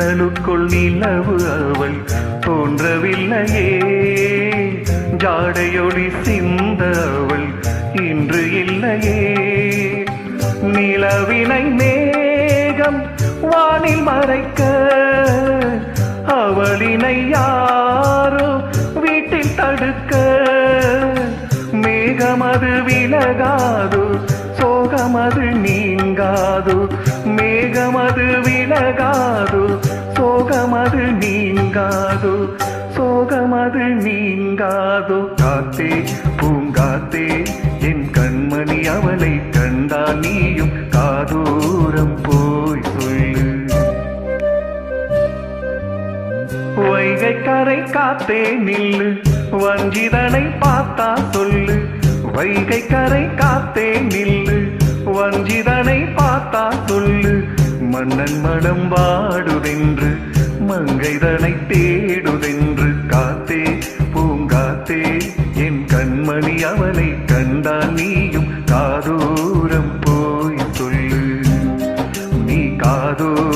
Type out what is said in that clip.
ஜன்னலுக்குள் நிலவு அவள் தோன்றவில்லையே, ஜாடையொளி சிந்த அவள் இன்று இல்லையே. நிலவினை மேகம் வானில் மறைக்க, அவளினை யாரோ வீட்டில் தடுக்க. மேகமது விலகாது, சோகமது நீங்காது. மேகமது விலகாது, சோகமது நீங்காது. சோகமது நீங்காது. காத்தே பூங்காத்தே என் கண்மணி, அவளை கண்டால் நீயும் காதூரம் போய் சொல்லு. வைகை கரை காத்தே நில்லு, வஞ்சிதனை பார்த்தா சொல்லு. வைகை கரை காத்தே நில்லு, வஞ்சிதனை பார்த்தா சொல்லு. மன்னன் மனம் வாடுதென்று, மங்கைதனை தேடுதென்று. காத்தே பூங்காத்தே என் கண்மணி, அவளை கண்டால் நீயும் காதூரம் போய் சொல்லு. நீ காதூரம்